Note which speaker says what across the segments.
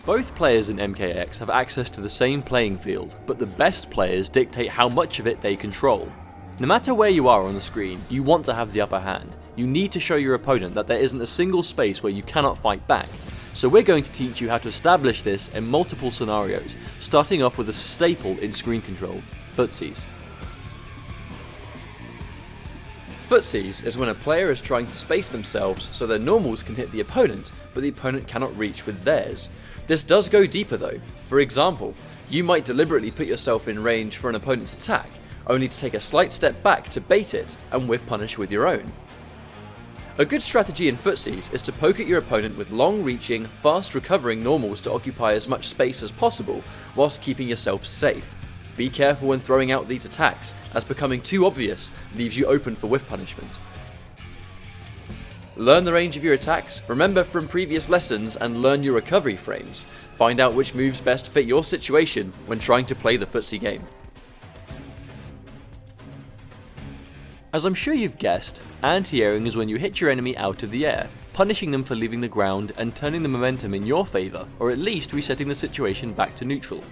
Speaker 1: Both players in MKX have access to the same playing field, but the best players dictate how much of it they control. No matter where you are on the screen, you want to have the upper hand. You need to show your opponent that there isn't a single space where you cannot fight back. So we're going to teach you how to establish this in multiple scenarios, starting off with a staple in screen control, Footsies. Footsies is when a player is trying to space themselves so their normals can hit the opponent, but the opponent cannot reach with theirs. This does go deeper though. For example, you might deliberately put yourself in range for an opponent's attack, only to take a slight step back to bait it and whiff punish with your own. A good strategy in Footsies is to poke at your opponent with long-reaching, fast-recovering normals to occupy as much space as possible, whilst keeping yourself safe. Be careful when throwing out these attacks, as becoming too obvious leaves you open for whiff punishment. Learn the range of your attacks, remember from previous lessons, and learn your recovery frames. Find out which moves best fit your situation when trying to play the footsie game. As I'm sure you've guessed, anti-airing is when you hit your enemy out of the air, punishing them for leaving the ground and turning the momentum in your favour, or at least resetting the situation back to neutral.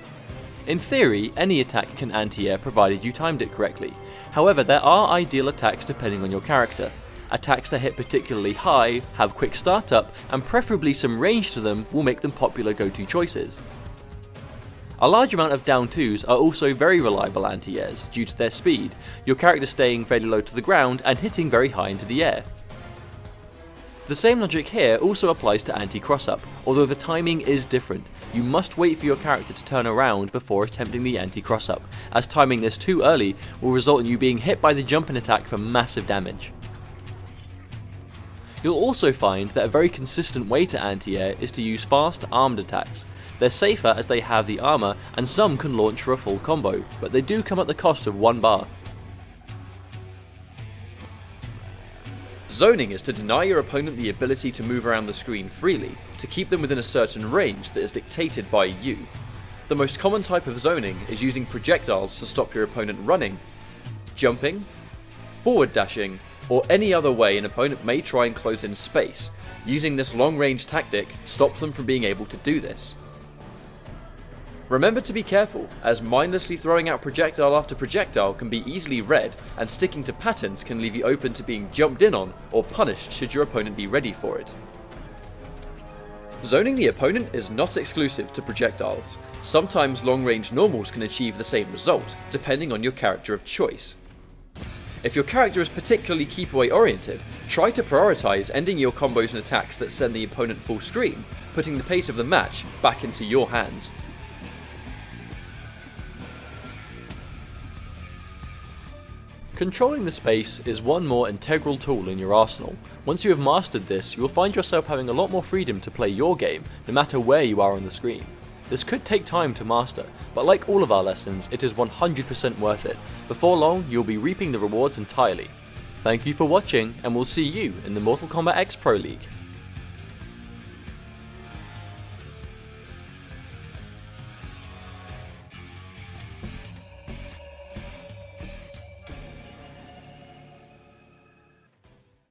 Speaker 1: In theory, any attack can anti-air provided you timed it correctly. However, there are ideal attacks depending on your character. Attacks that hit particularly high, have quick startup, and preferably some range to them will make them popular go-to choices. A large amount of down 2s are also very reliable anti-airs due to their speed, your character staying fairly low to the ground and hitting very high into the air. The same logic here also applies to anti-cross-up, although the timing is different. You must wait for your character to turn around before attempting the anti-cross-up, as timing this too early will result in you being hit by the jumping attack for massive damage. You'll also find that a very consistent way to anti-air is to use fast armed attacks. They're safer as they have the armor and some can launch for a full combo, but they do come at the cost of 1 bar. Zoning is to deny your opponent the ability to move around the screen freely, to keep them within a certain range that is dictated by you. The most common type of zoning is using projectiles to stop your opponent running, jumping, forward dashing, or any other way an opponent may try and close in space. Using this long-range tactic stops them from being able to do this. Remember to be careful, as mindlessly throwing out projectile after projectile can be easily read, and sticking to patterns can leave you open to being jumped in on or punished should your opponent be ready for it. Zoning the opponent is not exclusive to projectiles. Sometimes long-range normals can achieve the same result, depending on your character of choice. If your character is particularly keep away oriented, try to prioritize ending your combos and attacks that send the opponent full screen, putting the pace of the match back into your hands. Controlling the space is one more integral tool in your arsenal. Once you have mastered this, you will find yourself having a lot more freedom to play your game, no matter where you are on the screen. This could take time to master, but like all of our lessons, it is 100% worth it. Before long, you'll be reaping the rewards entirely. Thank you for watching, and we'll see you in the Mortal Kombat X Pro League.